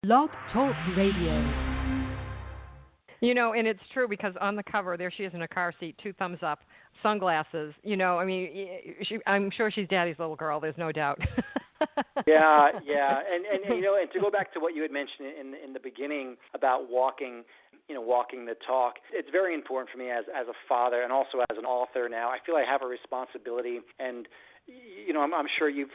Blog Talk Radio. And it's true because on the cover, there she is in a car seat, 2 thumbs up, sunglasses. I'm sure she's Daddy's little girl. There's no doubt. Yeah, and to go back to what you had mentioned in the beginning about walking the talk, it's very important for me as a father and also as an author now. I feel I have a responsibility, and I'm sure you've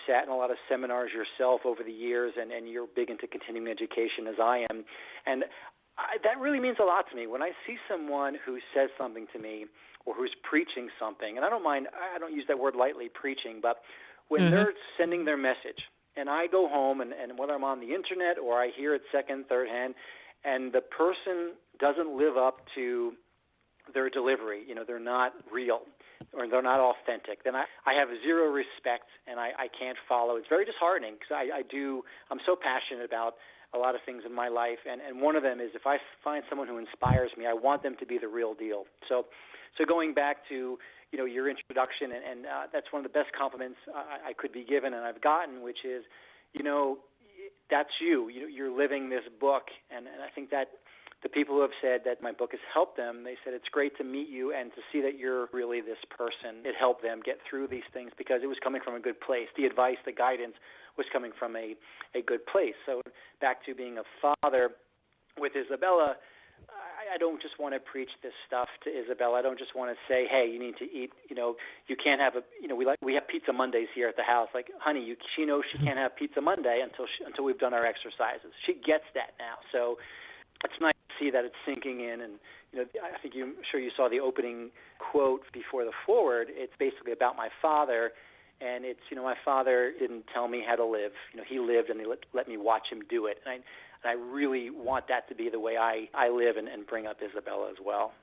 sat in a lot of seminars yourself over the years, and you're big into continuing education as I am, and that really means a lot to me. When I see someone who says something to me or who's preaching something, and I don't use that word lightly, preaching, but when they're sending their message, and I go home, and whether I'm on the internet or I hear it second, third hand, and the person doesn't live up to their delivery, they're not real or they're not authentic, then I have zero respect, and I can't follow. It's very disheartening because I'm so passionate about a lot of things in my life, and one of them is if I find someone who inspires me, I want them to be the real deal. So going back to your introduction, and that's one of the best compliments I could be given and I've gotten, which is, that's you. You're living this book, and I think that the people who have said that my book has helped them, they said it's great to meet you and to see that you're really this person. It helped them get through these things because it was coming from a good place. The advice, the guidance was coming from a good place. So back to being a father with Isabella, I don't just want to preach this stuff to Isabella. I don't just want to say, hey, you need to eat, you can't have we have pizza Mondays here at the house. Like, honey, she knows she can't have pizza Monday until we've done our exercises. She gets that now. So it's nice to see that it's sinking in. And, I think I'm sure you saw the opening quote before the foreword. It's basically about my father. And it's, my father didn't tell me how to live. He lived, and he let me watch him do it. And I really want that to be the way I live and bring up Isabella as well.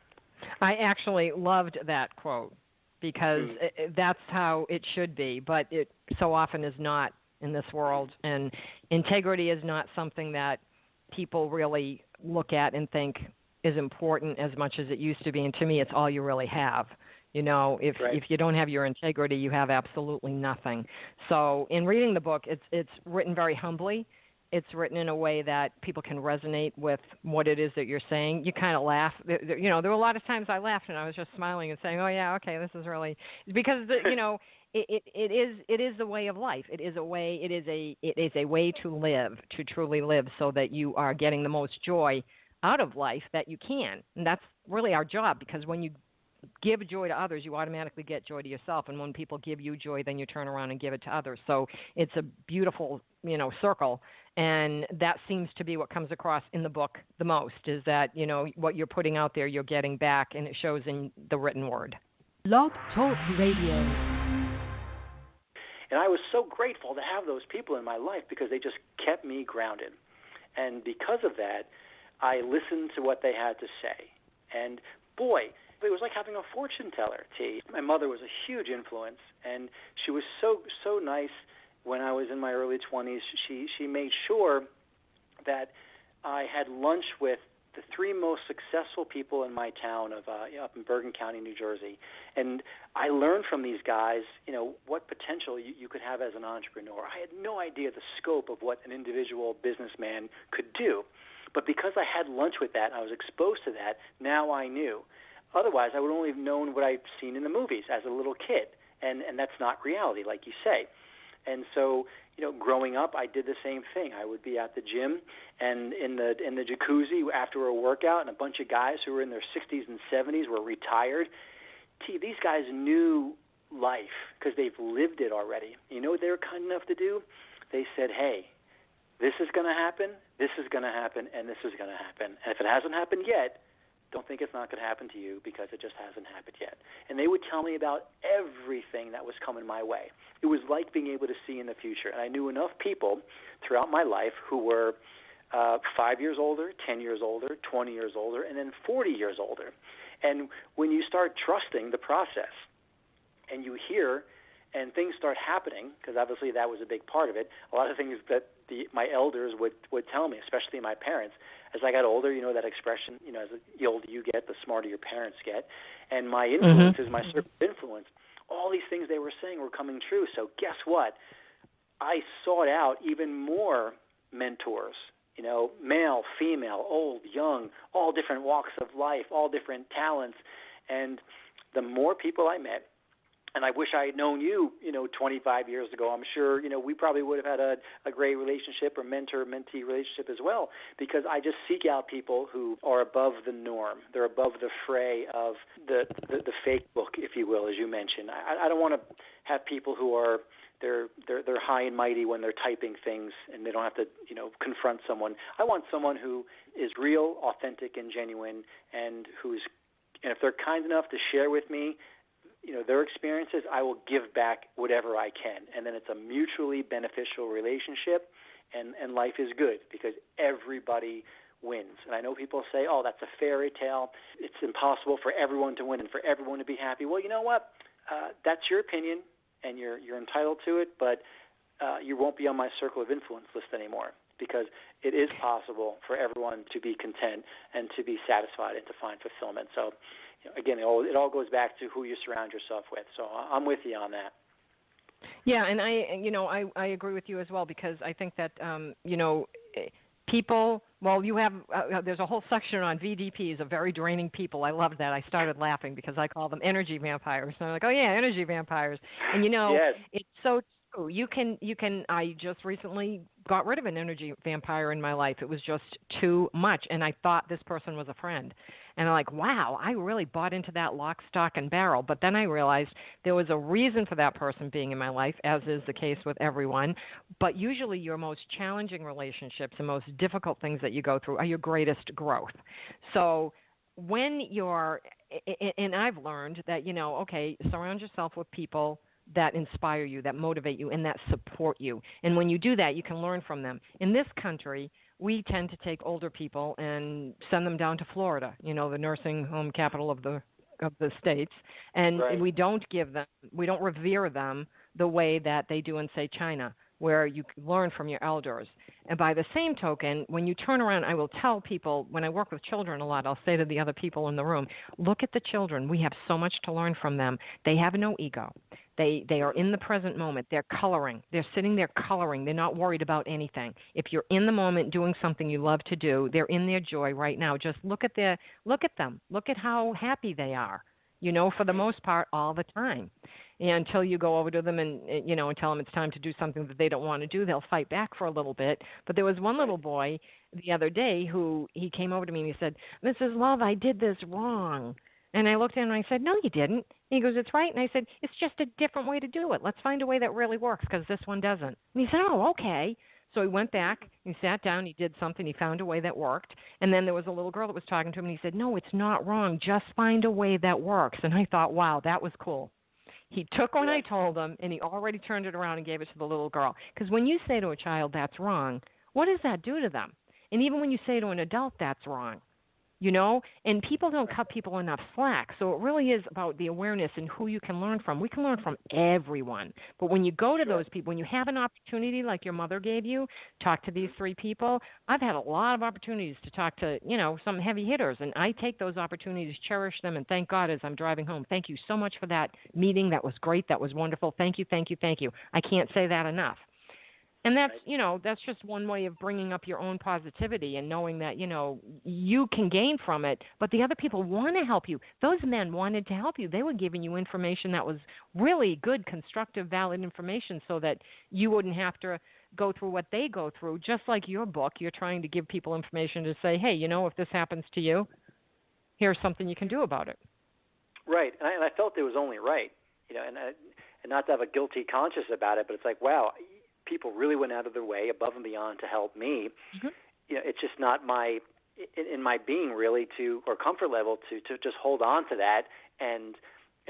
I actually loved that quote because that's how it should be, but it so often is not in this world. And integrity is not something that people really look at and think is important as much as it used to be. And to me, it's all you really have. If you don't have your integrity, you have absolutely nothing. So in reading the book, it's written very humbly. It's written in a way that people can resonate with what it is that you're saying. You kind of laugh. There were a lot of times I laughed and I was just smiling and saying, "Oh yeah, okay, this is really," because it is the way of life. It is a way to live, to truly live, so that you are getting the most joy out of life that you can. And that's really our job, because when you give joy to others, you automatically get joy to yourself. And when people give you joy, then you turn around and give it to others. So it's a beautiful, circle. And that seems to be what comes across in the book the most, is that, what you're putting out there, you're getting back, and it shows in the written word. Blog Talk Radio. And I was so grateful to have those people in my life because they just kept me grounded. And because of that, I listened to what they had to say. And boy, it was like having a fortune teller, T. My mother was a huge influence, and she was so nice when I was in my early 20s. She made sure that I had lunch with the 3 most successful people in my town of up in Bergen County, New Jersey. And I learned from these guys, what potential you could have as an entrepreneur. I had no idea the scope of what an individual businessman could do. But because I had lunch with that, I was exposed to that, now I knew. Otherwise, I would only have known what I've seen in the movies as a little kid, and that's not reality, like you say. And so, growing up, I did the same thing. I would be at the gym and in the jacuzzi after a workout, and a bunch of guys who were in their 60s and 70s were retired. These guys knew life because they've lived it already. You know what they were kind enough to do? They said, hey, this is going to happen, this is going to happen, and this is going to happen. And if it hasn't happened yet, don't think it's not going to happen to you, because it just hasn't happened yet. And they would tell me about everything that was coming my way. It was like being able to see in the future. And I knew enough people throughout my life who were 5 years older, 10 years older, 20 years older, and then 40 years older. And when you start trusting the process and you hear and things start happening, because obviously that was a big part of it, a lot of things that my elders would tell me, especially my parents. As I got older, that expression, as the older you get, the smarter your parents get. And my influences, my circle of influence, all these things they were saying were coming true. So guess what? I sought out even more mentors male, female, old, young, all different walks of life, all different talents. And the more people I met, and I wish I had known you, 25 years ago. I'm sure, we probably would have had a great relationship or mentor-mentee relationship as well, because I just seek out people who are above the norm. They're above the fray of the fake book, if you will, as you mentioned. I don't want to have people who are they're high and mighty when they're typing things and they don't have to, confront someone. I want someone who is real, authentic, and genuine, and if they're kind enough to share with me their experiences, I will give back whatever I can. And then it's a mutually beneficial relationship, and life is good because everybody wins. And I know people say, oh, that's a fairy tale. It's impossible for everyone to win and for everyone to be happy. Well, you know what? That's your opinion, and you're entitled to it, but you won't be on my circle of influence list anymore, because it is possible for everyone to be content and to be satisfied and to find fulfillment. So, again, it all goes back to who you surround yourself with. So I'm with you on that. Yeah, and I agree with you as well, because I think that people. Well, you have there's a whole section on VDPs, of very draining people. I love that. I started laughing because I call them energy vampires. And I'm like, oh yeah, energy vampires. And yes. It's so true. You can. I just recently got rid of an energy vampire in my life. It was just too much, and I thought this person was a friend. And I'm like, wow, I really bought into that lock, stock, and barrel. But then I realized there was a reason for that person being in my life, as is the case with everyone. But usually your most challenging relationships and most difficult things that you go through are your greatest growth. So when and I've learned that, surround yourself with people that inspire you, that motivate you, and that support you. And when you do that, you can learn from them. In this country, we tend to take older people and send them down to Florida, the nursing home capital of the states, and right. we don't revere them the way that they do in, say, China, where you learn from your elders. And by the same token, when you turn around, I will tell people, when I work with children a lot, I'll say to the other people in the room, look at the children. We have so much to learn from them. They have no ego. They are in the present moment. They're coloring. They're sitting there coloring. They're not worried about anything. If you're in the moment doing something you love to do, they're in their joy right now. Just look at them. Look at how happy they are, for the most part, all the time. And until you go over to them and tell them it's time to do something that they don't want to do, they'll fight back for a little bit. But there was one little boy the other day he came over to me and he said, Mrs. Love, I did this wrong. And I looked at him and I said, no, you didn't. He goes, it's right. And I said, it's just a different way to do it. Let's find a way that really works, because this one doesn't. And he said, oh, okay. So he went back, he sat down, he did something, he found a way that worked. And then there was a little girl that was talking to him, and he said, no, it's not wrong. Just find a way that works. And I thought, wow, that was cool. He took what I told him, and he already turned it around and gave it to the little girl. Because when you say to a child, that's wrong, what does that do to them? And even when you say to an adult, that's wrong. And people don't cut people enough slack. So it really is about the awareness and who you can learn from. We can learn from everyone. But when you go to those people, when you have an opportunity like your mother gave you, talk to these three people. I've had a lot of opportunities to talk to, some heavy hitters, and I take those opportunities, cherish them, and thank God as I'm driving home. Thank you so much for that meeting. That was great. That was wonderful. Thank you, thank you, thank you. I can't say that enough. And that's, that's just one way of bringing up your own positivity and knowing that, you can gain from it, but the other people want to help you. Those men wanted to help you. They were giving you information that was really good, constructive, valid information, so that you wouldn't have to go through what they go through. Just like your book, you're trying to give people information to say, hey, if this happens to you, here's something you can do about it. Right. And I felt it was only right, and not to have a guilty conscience about it, but it's like, wow, people really went out of their way, above and beyond, to help me. Mm-hmm. It's just not in my being really or comfort level to just hold on to that and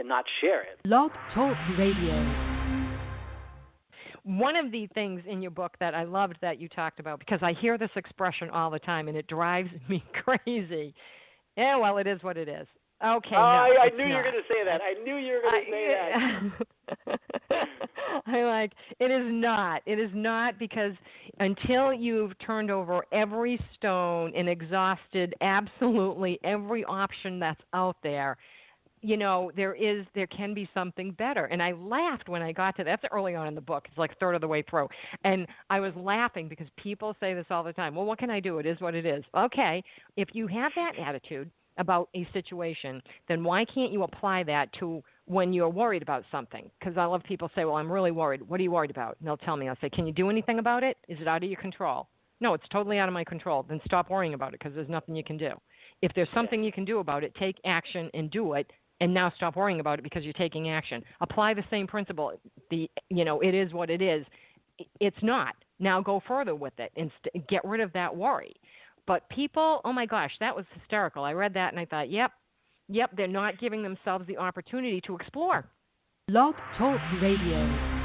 not share it. Blog Talk Radio. One of the things in your book that I loved that you talked about, because I hear this expression all the time and it drives me crazy. Yeah, well, it is what it is. Okay. I knew you were going to say that. I knew you were going to say that. I'm like, it is not. It is not, because until you've turned over every stone and exhausted absolutely every option that's out there, there can be something better. And I laughed when I got to that. That's early on in the book. It's like third of the way through. And I was laughing because people say this all the time. Well, what can I do? It is what it is. Okay, if you have that attitude about a situation, then why can't you apply that to when you're worried about something? Because I love people say, well, I'm really worried. What are you worried about? And they'll tell me. I'll say, can you do anything about it? Is it out of your control? No, it's totally out of my control. Then stop worrying about it because there's nothing you can do. If there's something you can do about it, take action and do it. And now stop worrying about it because you're taking action. Apply the same principle. It is what it is. It's not. Now go further with it and get rid of that worry. But people, oh my gosh, that was hysterical. I read that and I thought, yep, they're not giving themselves the opportunity to explore. Blog Talk Radio.